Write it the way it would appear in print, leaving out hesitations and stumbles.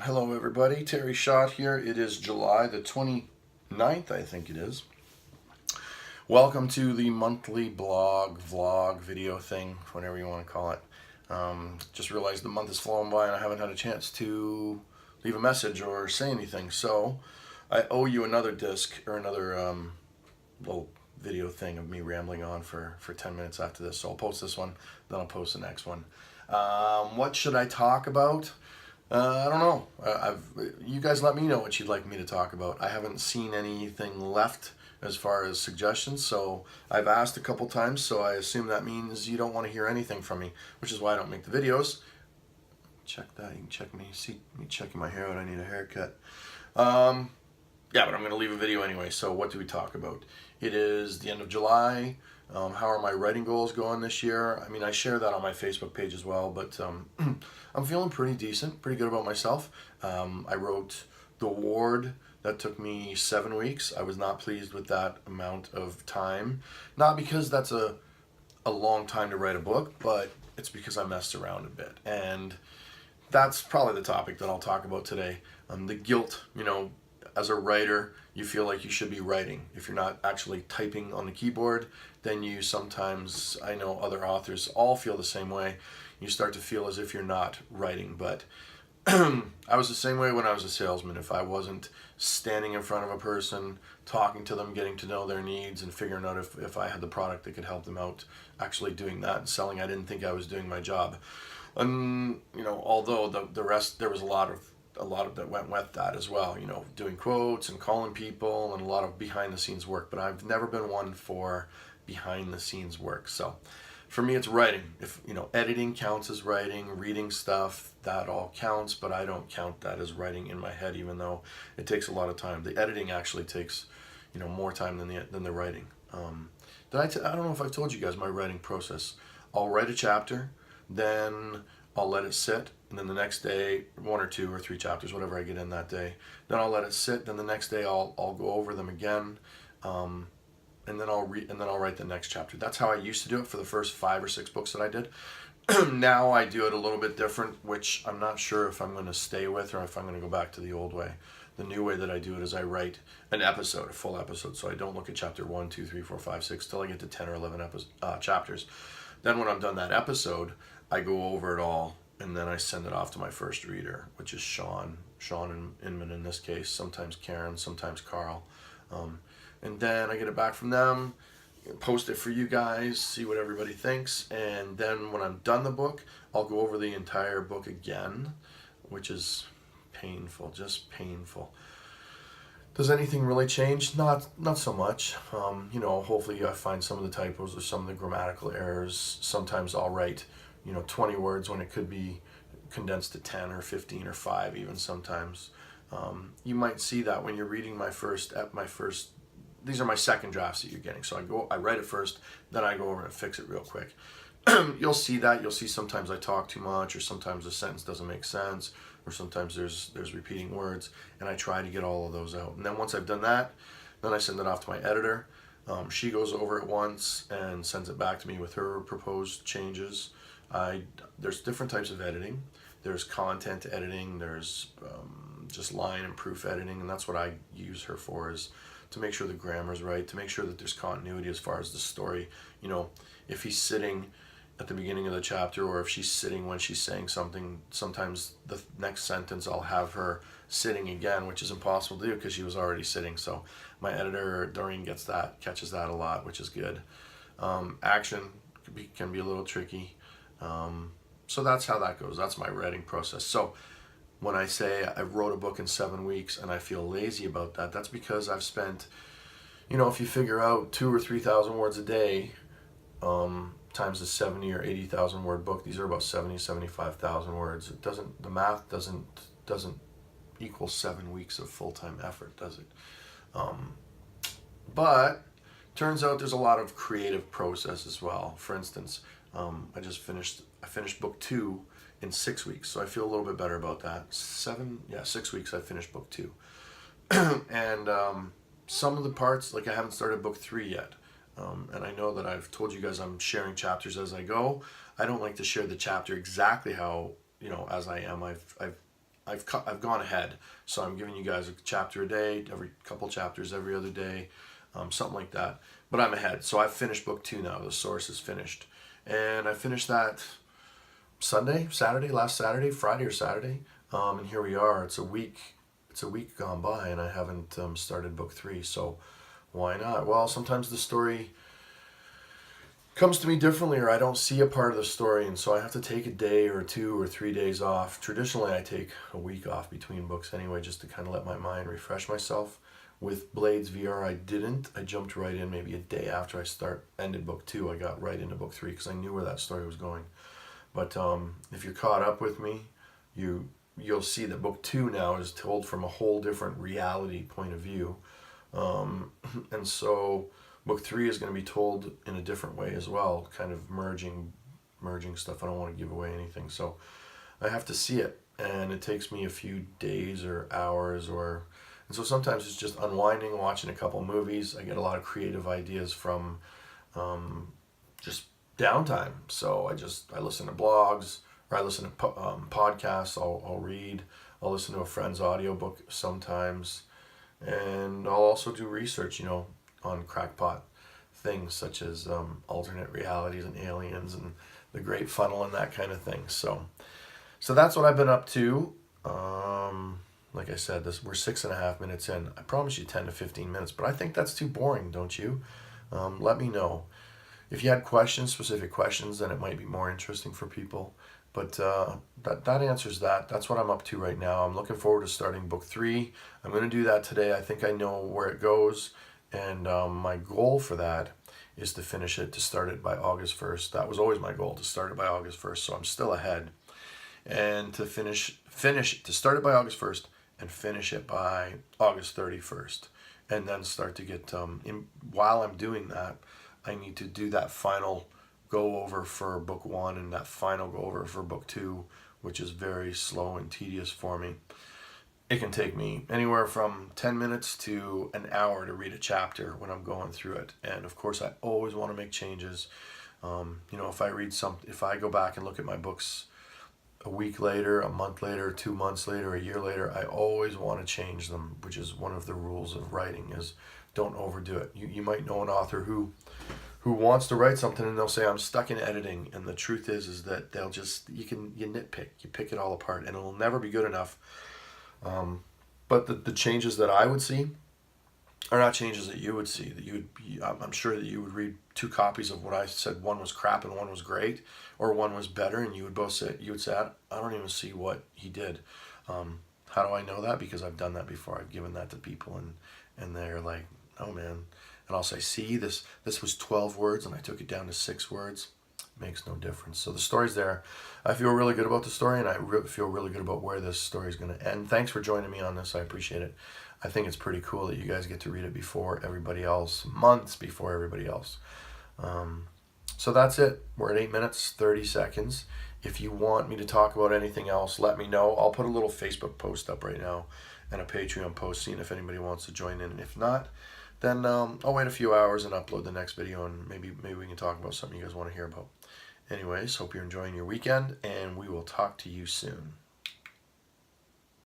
Hello everybody, Terry Schott here. It is July the 29th, I think it is. Welcome to the monthly blog, vlog, video thing, whatever you want to call it. Just realized the month is flowing by and I haven't had a chance to leave a message or say anything. So I owe you another disc or another little video thing of me rambling on for 10 minutes after this. So I'll post this one, then I'll post the next one. What should I talk about? I don't know. You guys let me know what you'd like me to talk about. I haven't seen anything left as far as suggestions, so I've asked a couple times, so I assume that means you don't want to hear anything from me, which is why I don't make the videos. Check that. You can check me. See me checking my hair out. I need a haircut. Yeah, but I'm going to leave a video anyway, so what do we talk about? It is the end of July. How are my writing goals going this year? I mean, I share that on my Facebook page as well, but I'm feeling pretty decent, pretty good about myself. I wrote The Ward. That took me 7 weeks. I was not pleased with that amount of time. Not because that's a long time to write a book, but it's because I messed around a bit. And that's probably the topic that I'll talk about today. The guilt, as a writer, you feel like you should be writing. If you're not actually typing on the keyboard, then you sometimes, I know other authors all feel the same way, you start to feel as if you're not writing. But I was the same way when I was a salesman. If I wasn't standing in front of a person, talking to them, getting to know their needs, and figuring out if I had the product that could help them out, actually doing that and selling, I didn't think I was doing my job. And, although the rest, there was a lot of that went with that as well, doing quotes and calling people and a lot of behind the scenes work, but I've never been one for behind the scenes work. So for me, it's writing. If, editing counts as writing, reading stuff, that all counts, but I don't count that as writing in my head, even though it takes a lot of time. The editing actually takes, more time than the writing. I don't know if I've told you guys my writing process. I'll write a chapter, then I'll let it sit, and then the next day, 1 or 2 or 3 chapters, whatever I get in that day, then I'll let it sit. Then the next day, I'll go over them again, and then I'll write the next chapter. That's how I used to do it for the first 5 or 6 books that I did. Now I do it a little bit different, which I'm not sure if I'm going to stay with or if I'm going to go back to the old way. The new way that I do it is I write an episode, a full episode. So I don't look at chapter 1, 2, 3, 4, 5, 6 till I get to 10 or 11 chapters. Then when I'm done that episode, I go over it all, and then I send it off to my first reader, which is Sean and Inman in this case, sometimes Karen, sometimes Carl. And then I get it back from them, post it for you guys, see what everybody thinks, and then when I'm done the book, I'll go over the entire book again, which is painful, just painful. Does anything really change? Not so much. Hopefully I find some of the typos or some of the grammatical errors. Sometimes I'll write 20 words when it could be condensed to 10 or 15 or 5 even sometimes. You might see that when you're reading my first, these are my second drafts that you're getting. So I write it first, then I go over and fix it real quick. You'll see that. You'll see sometimes I talk too much, or sometimes a sentence doesn't make sense, or sometimes there's repeating words, and I try to get all of those out. And then once I've done that, then I send it off to my editor. She goes over it once and sends it back to me with her proposed changes. There's different types of editing. There's content editing, there's just line and proof editing, and that's what I use her for, is to make sure the grammar's right, to make sure that there's continuity as far as the story. If he's sitting at the beginning of the chapter, or if she's sitting when she's saying something, sometimes the next sentence I'll have her sitting again, which is impossible to do because she was already sitting. So my editor, Doreen, catches that a lot, which is good. Action can be a little tricky. So that's how that goes. That's my writing process. So when I say I wrote a book in 7 weeks and I feel lazy about that, that's because I've spent, if you figure out 2,000 or 3,000 words a day, times a 70 or 80,000 word book, these are about 70, 75,000 words. The math doesn't equal 7 weeks of full-time effort, does it? But turns out there's a lot of creative process as well. For instance, I finished book 2 in 6 weeks, so I feel a little bit better about that. 6 weeks I finished book 2. And some of the parts, like I haven't started book 3 yet. And I know that I've told you guys I'm sharing chapters as I go. I don't like to share the chapter exactly how, as I am. I've I've gone ahead, so I'm giving you guys a chapter a day, every couple chapters every other day, something like that. But I'm ahead, so I've finished book 2 now. The Source is finished, and I finished that last Saturday, Friday or Saturday, and here we are. It's a week gone by, and I haven't started book 3. So why not? Well, sometimes the story comes to me differently, or I don't see a part of the story, and so I have to take a day or 2 or 3 days off. Traditionally, I take a week off between books anyway, just to kind of let my mind refresh myself. With Blades VR, I didn't. I jumped right in maybe a day after I ended book 2. I got right into book 3 because I knew where that story was going. But if you're caught up with me, you'll see that book 2 now is told from a whole different reality point of view, and so book 3 is going to be told in a different way as well, kind of merging stuff. I don't want to give away anything, so I have to see it, and it takes me a few days or hours, and so sometimes it's just unwinding, watching a couple movies. I get a lot of creative ideas from just downtime. So I listen to blogs, or I listen to podcasts. I'll read. I'll listen to a friend's audiobook sometimes, and I'll also do research, on crackpot things such as alternate realities and aliens and the Great Funnel and that kind of thing. So that's what I've been up to. Like I said, we're 6.5 minutes in. I promise you 10 to 15 minutes, but I think that's too boring, don't you? Let me know. If you had specific questions, then it might be more interesting for people. But that answers that. That's what I'm up to right now. I'm looking forward to starting book 3. I'm going to do that today. I think I know where it goes. And my goal for that is to start it by August 1st. That was always my goal, to start it by August 1st. So I'm still ahead. And to to start it by August 1st and finish it by August 31st. And then start to get, while I'm doing that, I need to do that final go over for book 1 and that final go over for book 2, which is very slow and tedious for me. It can take me anywhere from 10 minutes to an hour to read a chapter when I'm going through it. And of course, I always want to make changes. If I go back and look at my books a week later, a month later, 2 months later, a year later, I always want to change them, which is one of the rules of writing, is don't overdo it. You might know an author who wants to write something and they'll say, I'm stuck in editing. And the truth is that they'll just, you nitpick, you pick it all apart, and it'll never be good enough. But the changes that I would see are not changes that you would see. I'm sure that you would read 2 copies of what I said. One was crap and one was great, or one was better, and you would say, I don't even see what he did. How do I know that? Because I've done that before. I've given that to people, and they're like, oh man. And I'll say, see, this was 12 words and I took it down to 6 words. Makes no difference. So the story's there. I feel really good about the story, and I feel really good about where this story is going to end. Thanks for joining me on this. I appreciate it. I think it's pretty cool that you guys get to read it before everybody else, months before everybody else. So that's it. We're at 8 minutes, 30 seconds. If you want me to talk about anything else, let me know. I'll put a little Facebook post up right now and a Patreon post, seeing if anybody wants to join in. And if not, then I'll wait a few hours and upload the next video, and maybe we can talk about something you guys want to hear about. Anyways, hope you're enjoying your weekend, and we will talk to you soon.